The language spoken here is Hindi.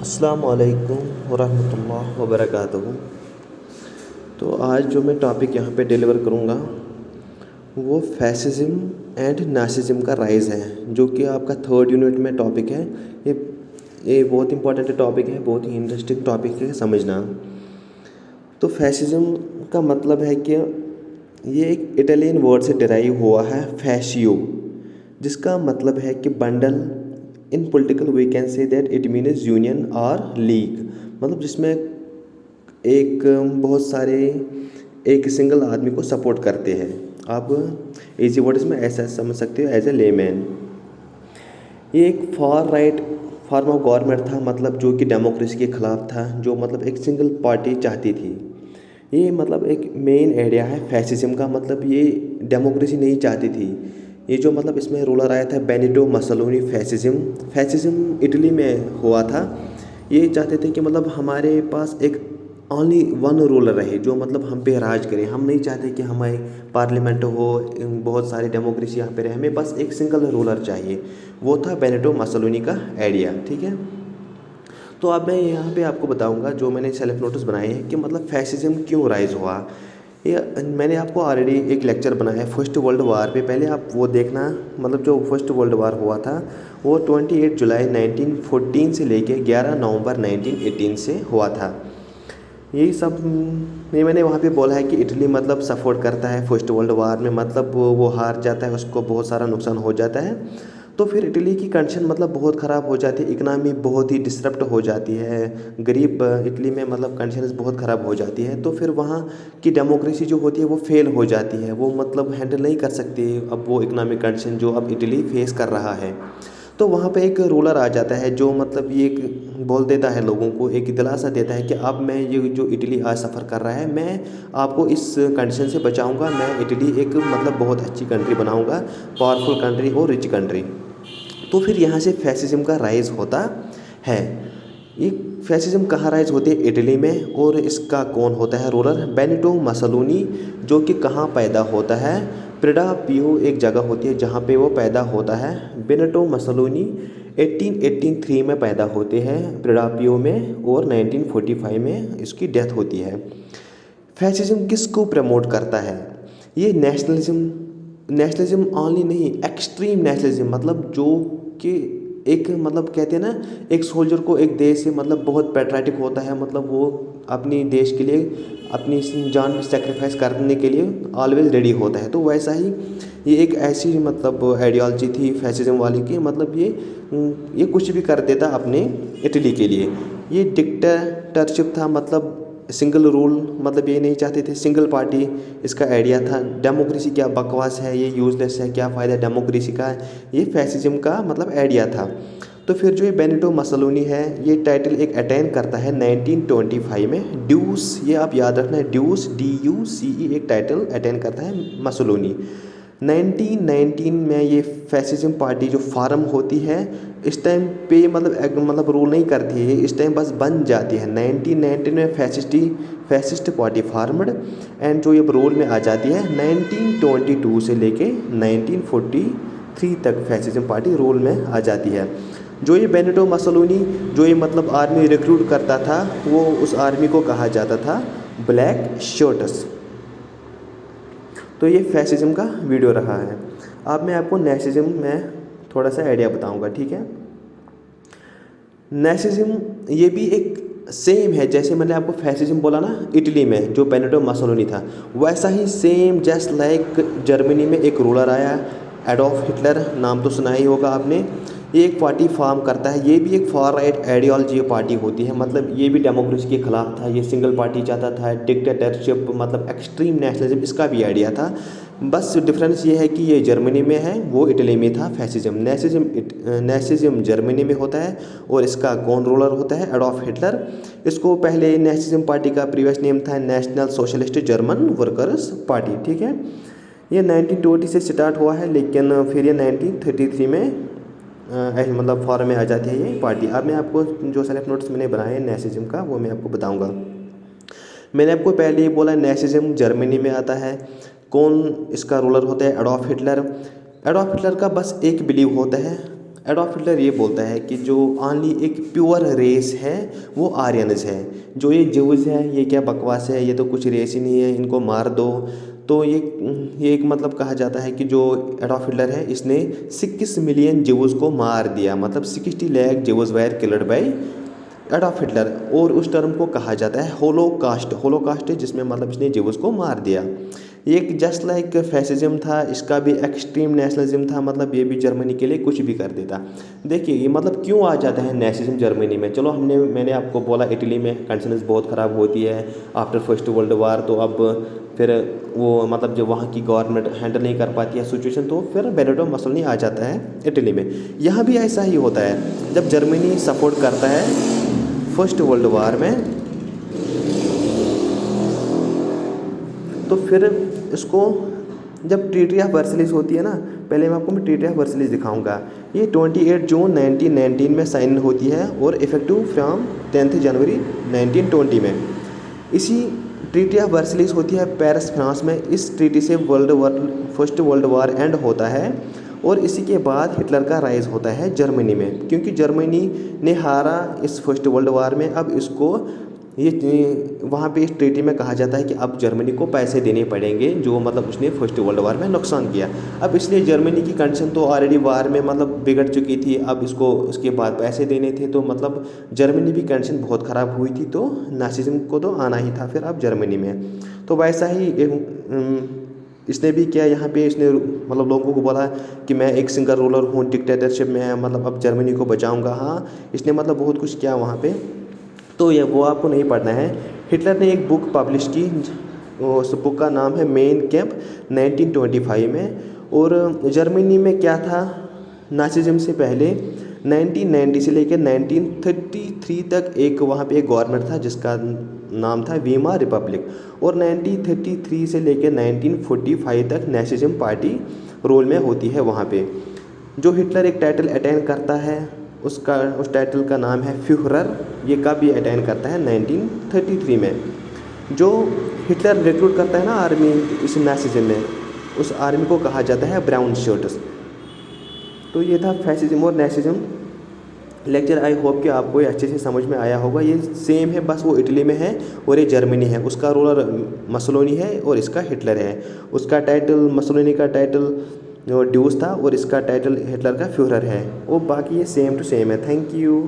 अस्सलाम वालेकुम वरहमतुल्लाह वबरकातुहू। तो आज जो मैं टॉपिक यहाँ पे डिलीवर करूँगा वो फैसिज़्म एंड नासिज़्म का राइज़ है, जो कि आपका थर्ड यूनिट में टॉपिक है। ये ये बहुत इंपॉर्टेंट टॉपिक है, बहुत ही इंटरेस्टिंग टॉपिक है समझना। तो फैसिज़्म का मतलब है कि ये एक इटालियन वर्ड से डिराइव हुआ है, फैशियो, जिसका मतलब है कि bundle. In political we can say that it means union और लीग, मतलब जिसमें एक बहुत सारे एक सिंगल आदमी को सपोर्ट करते हैं। आप इजी वर्ड्स में ऐसा समझ सकते हो एज ए लेमैन। ये एक far right form of government था, मतलब जो कि डेमोक्रेसी के खिलाफ था, जो मतलब एक सिंगल पार्टी चाहती थी। ये मतलब एक मेन आइडिया है फैसिज्म का, मतलब ये डेमोक्रेसी नहीं चाहती थी। ये जो मतलब इसमें रूलर आया था बेनिटो मसोलिनी। फैसिज्म इटली में हुआ था। ये चाहते थे कि मतलब हमारे पास एक ओनली वन रूलर रहे जो मतलब हम पे राज करे। हम नहीं चाहते कि हमारे पार्लियामेंट हो, बहुत सारी डेमोक्रेसी यहाँ पे रहे, हमें बस एक सिंगल रूलर चाहिए। वो था बेनिटो मसोलिनी का आइडिया, ठीक है। तो अब मैं यहाँ पे आपको बताऊँगा जो मैंने सेल्फ नोटिस बनाए हैं कि मतलब फैसिज्म क्यों राइज हुआ। ये मैंने आपको ऑलरेडी एक लेक्चर बनाया है फर्स्ट वर्ल्ड वार पे, पहले आप वो देखना। मतलब जो फर्स्ट वर्ल्ड वार हुआ था वो 28 जुलाई 1914 से लेके 11 नवंबर 1918 से हुआ था। यही सब ये मैंने वहाँ पे बोला है कि इटली मतलब सपोर्ट करता है फर्स्ट वर्ल्ड वार में, मतलब वो हार जाता है, उसको बहुत सारा नुकसान हो जाता है। तो फिर इटली की कंडीशन मतलब बहुत ख़राब हो जाती है, इकनॉमी बहुत ही डिसरप्ट हो जाती है, गरीब इटली में मतलब कंडीशन बहुत ख़राब हो जाती है। तो फिर वहाँ की डेमोक्रेसी जो होती है वो फेल हो जाती है, वो मतलब हैंडल नहीं कर सकती अब वो इकनॉमिक कंडीशन जो अब इटली फेस कर रहा है। तो वहाँ पे एक रूलर आ जाता है जो मतलब ये बोल देता है लोगों को, एक दिलासा देता है कि अब मैं ये जो इटली आज सफ़र कर रहा है, मैं आपको इस कंडीशन से बचाऊंगा। मैं इटली एक मतलब बहुत अच्छी कंट्री बनाऊंगा, पावरफुल कंट्री और रिच कंट्री। तो फिर यहाँ से फैसिज्म का राइज होता है। ये फैसिज्म कहाँ राइज होती है? इटली में। और इसका कौन होता है रूलर? बेनिटो मसोलिनी, जो कि कहाँ पैदा होता है? प्रेडा पियो एक जगह होती है जहाँ पे वो पैदा होता है। बेनिटो मसोलिनी 1883 में पैदा होते हैं प्रेडा पियो में, और 1945 में इसकी डेथ होती है। फैसिज्म किसको प्रमोट करता है? ये नेशनलिज्म ओनली नहीं, एक्सट्रीम नेशनलिज्म, मतलब जो कि एक मतलब कहते हैं ना, एक सोल्जर को एक देश से मतलब बहुत पैट्रियाटिक होता है, मतलब वो अपनी देश के लिए अपनी जान भी सेक्रीफाइस करने के लिए ऑलवेज रेडी होता है। तो वैसा ही ये एक ऐसी मतलब आइडियोलॉजी थी फैसिज्म वाली की, मतलब ये कुछ भी कर देता अपने इटली के लिए। ये डिक्टेटरशिप था, मतलब सिंगल रूल, मतलब ये नहीं चाहते थे सिंगल पार्टी। इसका आइडिया था डेमोक्रेसी क्या बकवास है, ये यूजलेस है, क्या फ़ायदा डेमोक्रेसी का। ये फैसिज्म का मतलब आइडिया था। तो फिर जो ये बेनिटो मसोलिनी है, ये टाइटल एक अटेन करता है 1925 में, ड्यूस, ये आप याद रखना, ड्यूस DUCE एक टाइटल अटेन करता है मसोलिनी। 1919 में ये फैसिज्म पार्टी जो फार्म होती है, इस टाइम पे मतलब रूल नहीं करती है, इस टाइम बस बन जाती है। 1919 में फैसिस्ट पार्टी फार्मड, एंड जो ये रोल में आ जाती है 1922 से लेके 1943 तक फैसिज्म पार्टी रोल में आ जाती है। जो ये बेनिटो मसोलिनी जो ये मतलब आर्मी रिक्रूट करता था, वो उस आर्मी को कहा जाता था ब्लैक शर्ट्स। तो ये फैसिज्म का वीडियो रहा है। अब मैं आपको नेशनलिज्म में थोड़ा सा आइडिया बताऊंगा, ठीक है। नेशनलिज्म ये भी एक सेम है, जैसे मैंने आपको फैसिज्म बोला ना इटली में जो बेनिटो मसोलिनी था, वैसा ही सेम जस्ट लाइक जर्मनी में एक रूलर आया एडोल्फ हिटलर, नाम तो सुना ही होगा आपने। ये एक पार्टी फॉर्म करता है, ये भी एक फार राइट आइडियोलॉजी पार्टी होती है, मतलब ये भी डेमोक्रेसी के खिलाफ था, ये सिंगल पार्टी चाहता था, डिक्टेटरशिप मतलब एक्सट्रीम नेशनलिज्म इसका भी आइडिया था। बस डिफरेंस ये है कि ये जर्मनी में है, वो इटली में था फैसिज्म। नेशनलिज्म जर्मनी में होता है, और इसका कौन रूलर होता है? Adolf Hitler. इसको पहले नेशनलिज्म पार्टी का प्रीवियस नेम था national socialist German workers party, ठीक है। ये 1920 से स्टार्ट हुआ है, लेकिन फिर ये 1933 में मतलब फॉर्म में आ जाती है ये पार्टी। अब मैं आपको जो सेलेक्ट नोट्स मैंने बनाए हैं नेशनलिज्म का, वो मैं आपको बताऊंगा। मैंने आपको पहले ही बोला नेशनलिज्म जर्मनी में आता है। कौन इसका रूलर होता है? Adolf Hitler. एडोल्फ हिटलर का बस एक बिलीव होता है, एडॉल्फ हिटलर ये बोलता है कि जो ओनली एक प्योर रेस है वो आर्यंस है, जो ये ज्यूज है ये क्या बकवास है, ये तो कुछ रेस ही नहीं है, इनको मार दो। तो ये एक मतलब कहा जाता है कि जो एडॉल्फ हिटलर है इसने 6 मिलियन ज्यूज को मार दिया, मतलब 60 lakh Jews where killed by Adolf Hitler. और उस टर्म को कहा जाता है होलोकास्ट। होलोकास्ट है जिसमें मतलब इसने ज्यूज को मार दिया। ये एक जस्ट लाइक फैसिज्म था, इसका भी एक्सट्रीम नेशनलिज्म था, मतलब ये भी जर्मनी के लिए कुछ भी कर देता। देखिए ये मतलब क्यों आ जाता है नेशनलिज्म जर्मनी में। चलो मैंने आपको बोला इटली में कंडीशंस बहुत ख़राब होती है आफ्टर फर्स्ट वर्ल्ड वार, तो अब फिर वो मतलब जब वहाँ की गवर्नमेंट हैंडल नहीं कर पाती है सिचुएशन, तो फिर बेनेटो मसोलिनी आ जाता है इटली में। यहाँ भी ऐसा ही होता है, जब जर्मनी सपोर्ट करता है फर्स्ट वर्ल्ड वार में, तो फिर इसको जब ट्रीटी ऑफ वर्सलिस होती है ना, पहले मैं आपको ट्रीटी ऑफ वर्सलिस दिखाऊंगा। ये 28 जून 1919 में साइन होती है और इफेक्टिव फ्रॉम 10 जनवरी 1920 में। इसी ट्रीटी ऑफ वर्सलिस होती है पेरिस फ्रांस में। इस ट्रीटी से फर्स्ट वर्ल्ड वार एंड होता है और इसी के बाद हिटलर का राइज होता है जर्मनी में, क्योंकि जर्मनी ने हारा इस फर्स्ट वर्ल्ड वार में। अब इसको ये वहाँ पे इस ट्रीटी में कहा जाता है कि अब जर्मनी को पैसे देने पड़ेंगे जो मतलब उसने फर्स्ट वर्ल्ड वार में नुकसान किया। अब इसलिए जर्मनी की कंडीशन तो ऑलरेडी वार में मतलब बिगड़ चुकी थी, अब इसको उसके बाद पैसे देने थे, तो मतलब जर्मनी की कंडीशन बहुत ख़राब हुई थी, तो नासिज्म को तो आना ही था फिर अब जर्मनी में। तो वैसा ही इसने भी किया यहाँ पे, इसने मतलब लोगों को बोला कि मैं एक सिंगल रूलर हूँ, डिक्टेटरशिप में मतलब अब जर्मनी को बचाऊँगा। हाँ, इसने मतलब बहुत कुछ किया वहाँ पे, तो ये वो आपको नहीं पढ़ना है। हिटलर ने एक बुक पब्लिश की, उस बुक का नाम है मेन कैंप 1925 में। और जर्मनी में क्या था नासिज्म से पहले 1990 से लेकर 1933 तक एक वहाँ पे एक गवर्नमेंट था जिसका नाम था वीमार रिपब्लिक। और 1933 से लेकर 1945 तक नासिज्म पार्टी रोल में होती है वहाँ पे। जो हिटलर एक टाइटल अटेन करता है उस टाइटल का नाम है फ्यूहरर। ये कब भी अटेन करता है 1933 में। जो हिटलर रिक्रूट करता है ना आर्मी इस नासिज्म में, उस आर्मी को कहा जाता है ब्राउन शर्ट्स। तो ये था फैसिज्म और नासिज्म लेक्चर। आई होप कि आपको ये अच्छे से समझ में आया होगा। ये सेम है, बस वो इटली में है और ये जर्मनी है। उसका रूलर मसोलिनी है और इसका हिटलर है। उसका टाइटल मसोलिनी का टाइटल जो ड्यूस था और इसका टाइटल हिटलर का फ्यूहरर है। और बाकी ये सेम टू सेम है। Thank you.